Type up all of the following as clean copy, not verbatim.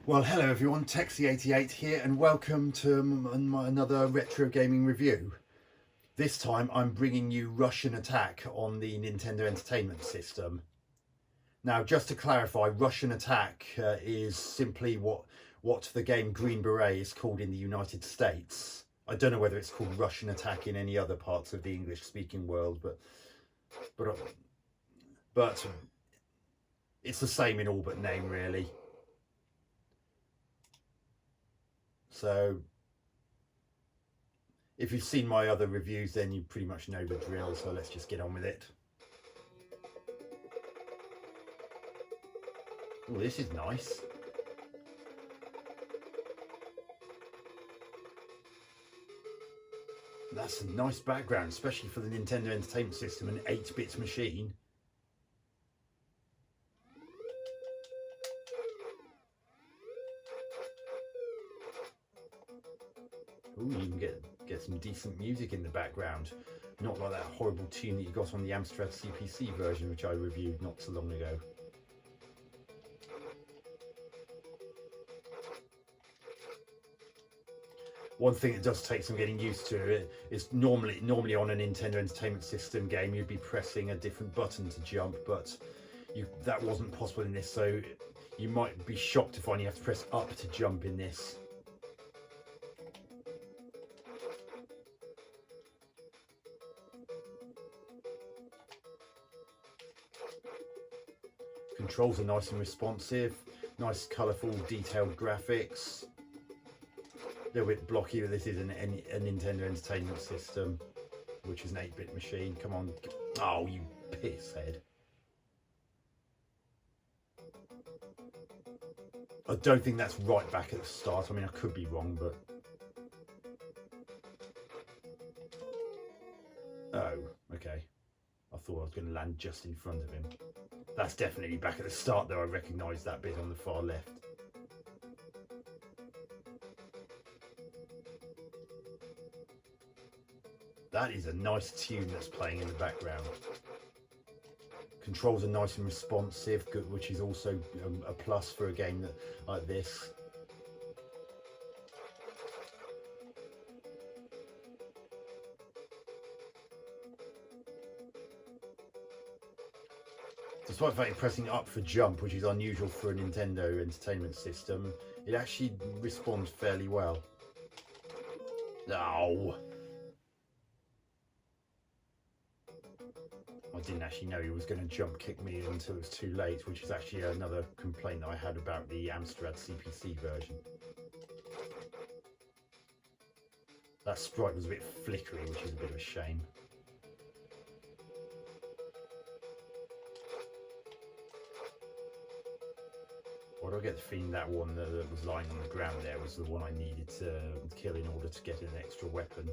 Well, hello everyone, Texie88 here, and welcome to another retro gaming review. This time I'm bringing you Russian Attack on the Nintendo Entertainment System. Now, just to clarify, Russian Attack is simply what the game Green Beret is called in the United States. I don't know whether it's called Russian Attack in any other parts of the English-speaking world, but it's the same in all but name, really. So if you've seen my other reviews, then you pretty much know the drill, so let's just get on with it. Oh, this is nice. That's a nice background, especially for the Nintendo Entertainment System, an 8-bit machine. Ooh, you can get some decent music in the background. Not like that horrible tune that you got on the Amstrad CPC version, which I reviewed not so long ago. One thing that does take some getting used to is normally on a Nintendo Entertainment System game you'd be pressing a different button to jump, but that wasn't possible in this, so you might be shocked to find you have to press up to jump in this. Controls are nice and responsive, nice colourful detailed graphics. A little bit blocky, but this is a Nintendo Entertainment System, which is an 8-bit machine. Come on. Oh, you piss head. I don't think that's right back at the start. I mean, I could be wrong, but... Oh, okay. I thought I was going to land just in front of him. That's definitely back at the start, though. I recognise that bit on the far left. That is a nice tune that's playing in the background. Controls are nice and responsive, good, which is also a plus for a game like this. Despite the fact you're pressing up for jump, which is unusual for a Nintendo Entertainment System, it actually responds fairly well. Oh! I didn't actually know he was going to jump kick me until it was too late, which is actually another complaint that I had about the Amstrad CPC version. That sprite was a bit flickery, which is a bit of a shame. Why do I get the feeling that one that was lying on the ground there was the one I needed to kill in order to get an extra weapon?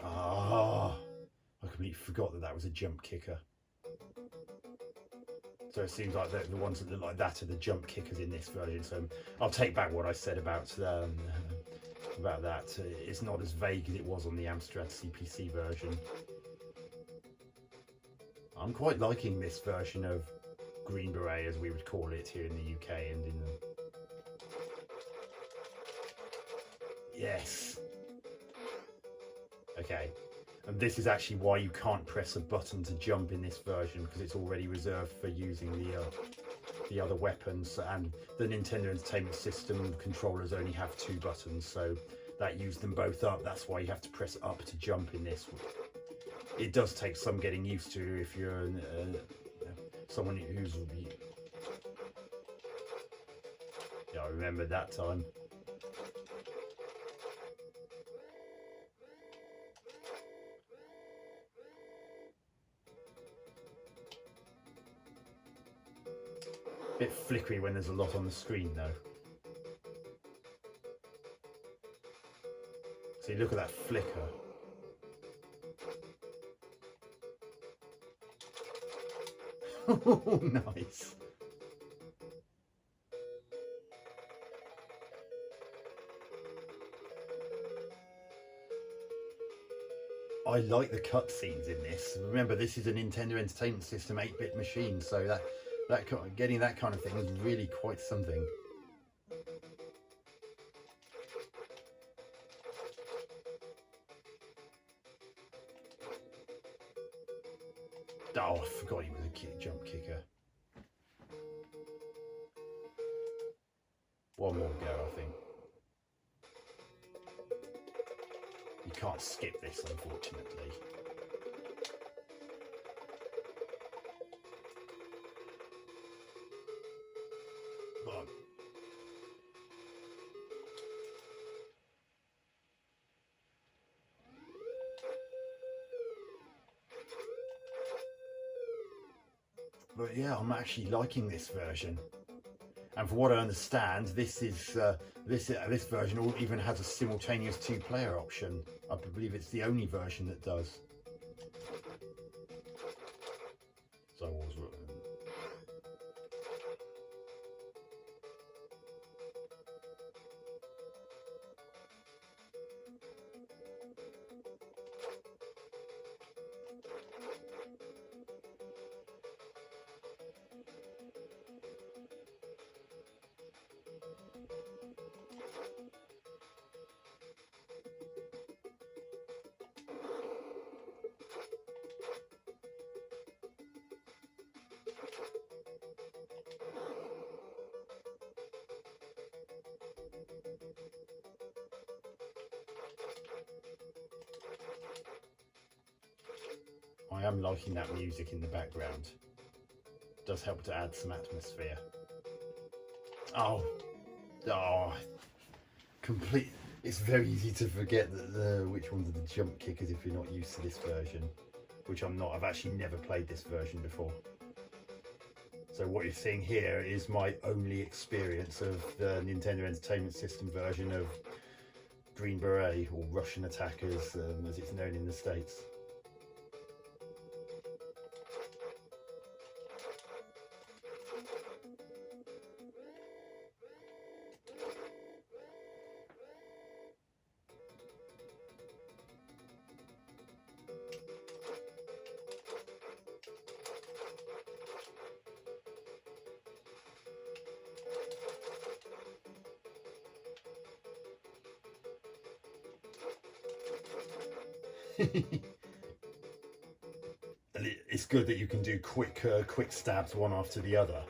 Ah, I completely forgot that was a jump kicker. So it seems like the ones that look like that are the jump kickers in this version. So I'll take back what I said about that. It's not as vague as it was on the Amstrad CPC version. I'm quite liking this version of Green Beret, as we would call it here in the UK and in the... Yes. Okay. And this is actually why you can't press a button to jump in this version, because it's already reserved for using the other weapons, and the Nintendo Entertainment System controllers only have 2 buttons, so that used them both up. That's why you have to press up to jump in this. It does take some getting used to if you're someone who's... Yeah, I remember that time. Bit flickery when there's a lot on the screen though. See, look at that flicker. Oh, nice. I like the cutscenes in this. Remember, this is a Nintendo Entertainment System 8-bit machine, so getting that kind of thing is really quite something. Oh, I forgot he was a jump kicker. One more go, I think. You can't skip this, unfortunately. But yeah, I'm actually liking this version. And for what I understand, this version even has a simultaneous 2-player option. I believe it's the only version that does. So I was I am liking that music in the background. It does help to add some atmosphere. Oh, complete. It's very easy to forget which ones are the jump kickers if you're not used to this version, which I'm not. I've actually never played this version before. So what you're seeing here is my only experience of the Nintendo Entertainment System version of Green Beret, or Russian Attackers, as it's known in the States. And it's good that you can do quick stabs one after the other.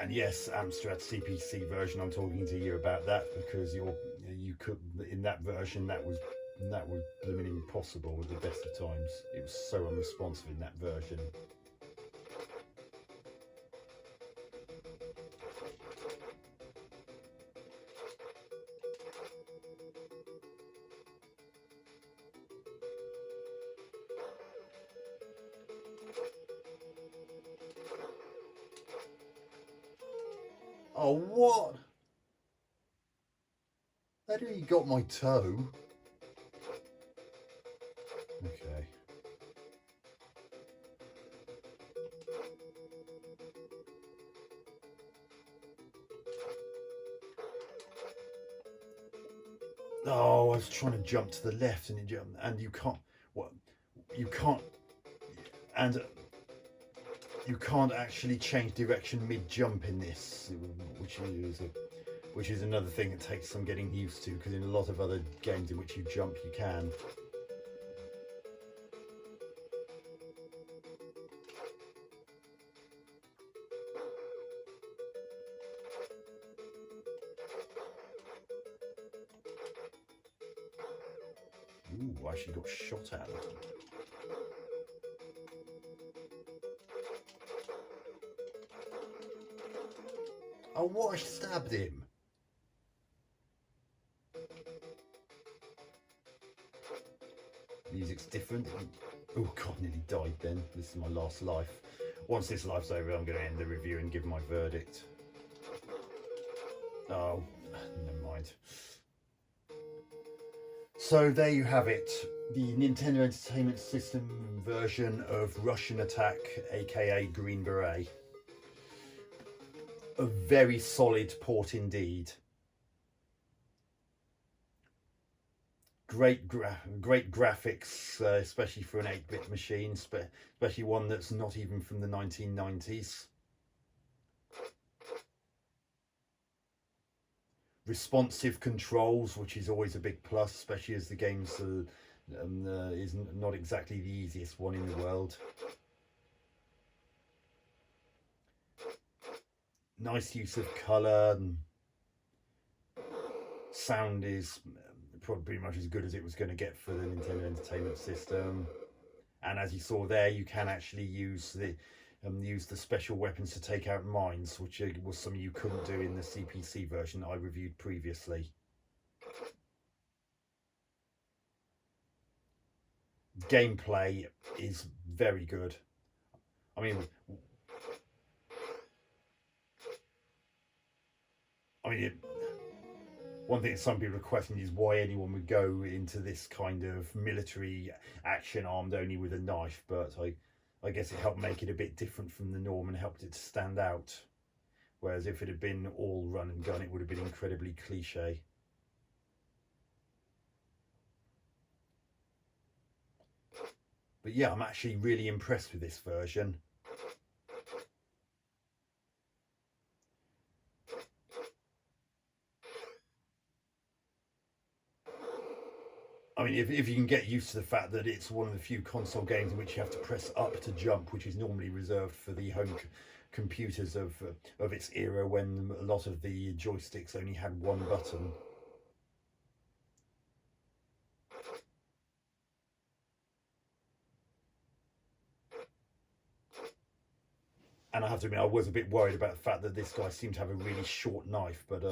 And yes, Amstrad CPC version, I'm talking to you about that because you could, in that version, that was blooming impossible at the best of times. It was so unresponsive in that version. Oh, what? How do you got my toe? Okay. Oh, I was trying to jump to the left and you can't. What? You can't. And you can't actually change direction mid-jump in this, which is another thing that takes some getting used to, because in a lot of other games in which you jump, you can. Ooh, I actually got shot at. Oh, what? I stabbed him. Music's different. Oh God, nearly died then. This is my last life. Once this life's over, I'm going to end the review and give my verdict. Oh, never mind. So there you have it. The Nintendo Entertainment System version of Russian Attack, aka Green Beret. A very solid port indeed. great graphics, especially for an 8-bit machine, especially one that's not even from the 1990s. Responsive controls, which is always a big plus, especially as the game's is not exactly the easiest one in the world. Nice use of colour, and sound is probably pretty much as good as it was going to get for the Nintendo Entertainment System. And as you saw there, you can actually use the special weapons to take out mines, which was something you couldn't do in the CPC version that I reviewed previously. Gameplay is very good. I mean, one thing some people are questioning is why anyone would go into this kind of military action armed only with a knife, but I guess it helped make it a bit different from the norm and helped it to stand out. Whereas if it had been all run and gun, it would have been incredibly cliche. But yeah, I'm actually really impressed with this version. I mean, if you can get used to the fact that it's one of the few console games in which you have to press up to jump, which is normally reserved for the home computers of its era, when a lot of the joysticks only had one button. And I have to admit, I was a bit worried about the fact that this guy seemed to have a really short knife, but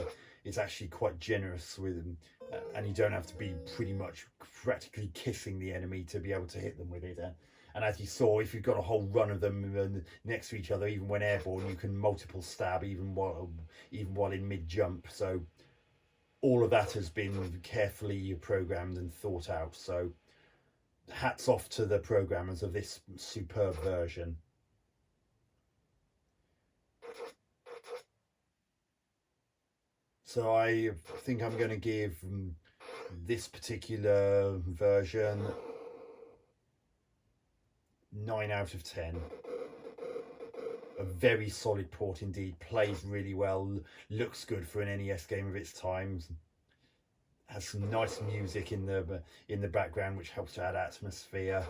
it's actually quite generous with him, and you don't have to be pretty much practically kissing the enemy to be able to hit them with it. And as you saw, if you've got a whole run of them next to each other, even when airborne, you can multiple stab even while in mid jump. So all of that has been carefully programmed and thought out. So hats off to the programmers of this superb version. So I think I'm going to give this particular version 9 out of 10. A very solid port indeed, plays really well, looks good for an NES game of its time, has some nice music in the background which helps to add atmosphere.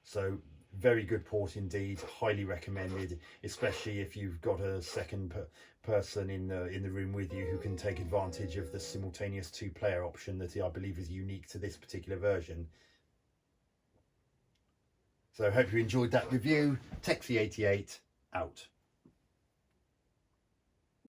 So very good port indeed, highly recommended, especially if you've got a second person in the room with you who can take advantage of the simultaneous 2-player option that I believe is unique to this particular version. So I hope you enjoyed that review. Texie88 out.